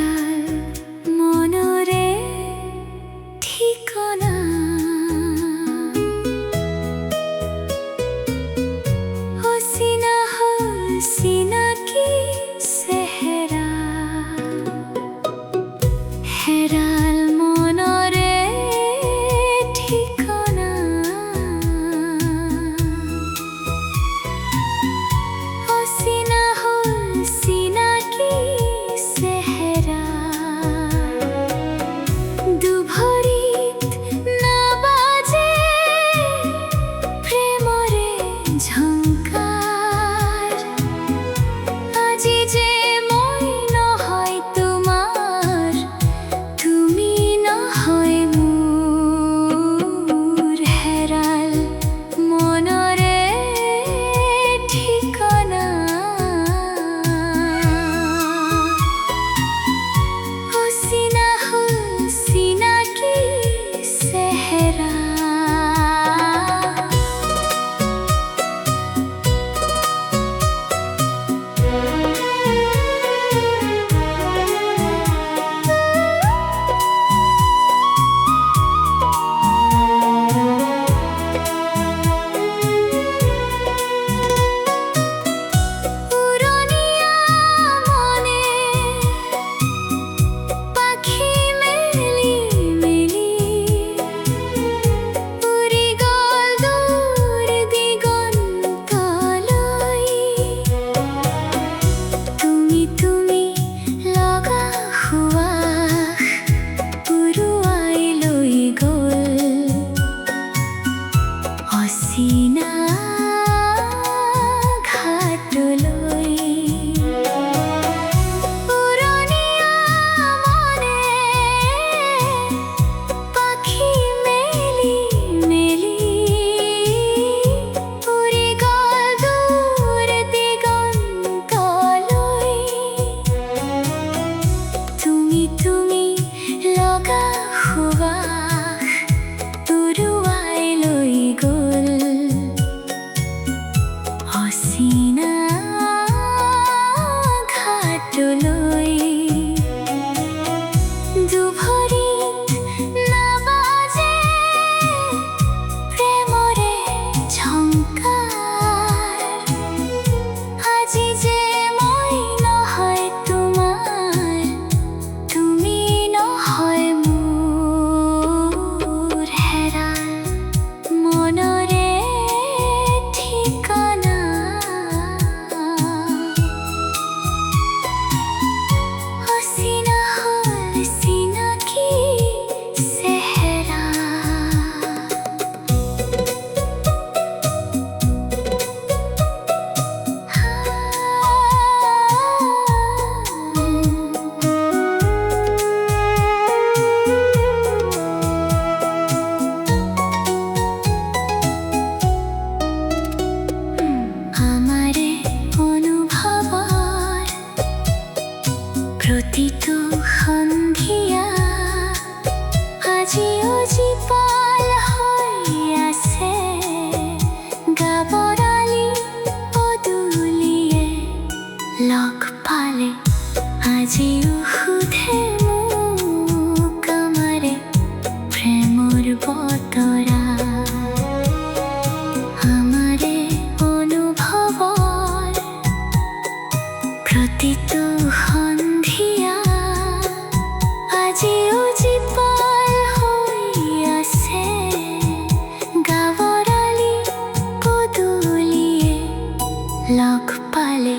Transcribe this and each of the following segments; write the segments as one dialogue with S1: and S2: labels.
S1: Herald মনরে ঠিকনা হসিনা হসিনা কি সেহরা হেরাল মনরে ঠিকনা হসিনা হসিনা কি সেহরা দুভরিত না বাজে প্রেমরে ঝংকার আজি যে মই নহয় তোমার তুমি নহয় মোর হেরাল মনরে ঠিকনা হসিনা হসিনা কি সেহরা হসিনা ঘাটলৈ উৰণীয়া মনে পাখি মেলি মেলি উৰি গ'ল দূৰ দিগন্তলৈ তুমি লগা সুবাস উৰুৱাই লৈ গ'ল হসিনা ঘাটলৈ দুভৰিত না বাজে প্ৰেমৰে ঝংকাৰ আজি যে মই নহয় তোমাৰ তুমি নহয় মোৰ হেৰাল মনৰে ঠিকনা হসিনা হসিনা কি সেহরা আমারে অনুভৱৰ প্ৰতিটো সন্ধিয়া আজিও জীপাল হৈ আছে গাবৰালি পদূলিয়ে লগ পালে আজিও সোধে মোক আমাৰে প্ৰেমৰ বতৰা আমাৰে অনুভৱৰ প্ৰতিটো সন্ধিয়া আজিও জীপাল হৈ আছে গাবৰালি পদূলিয়ে লগ পালে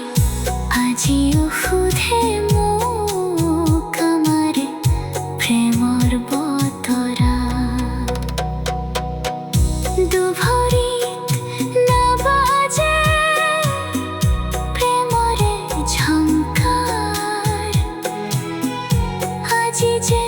S1: আজিও সোধে মোক আমাৰে প্ৰেমৰ বতৰা দুভৰিত না বাজে প্ৰেমৰে ঝংকাৰ আজি যে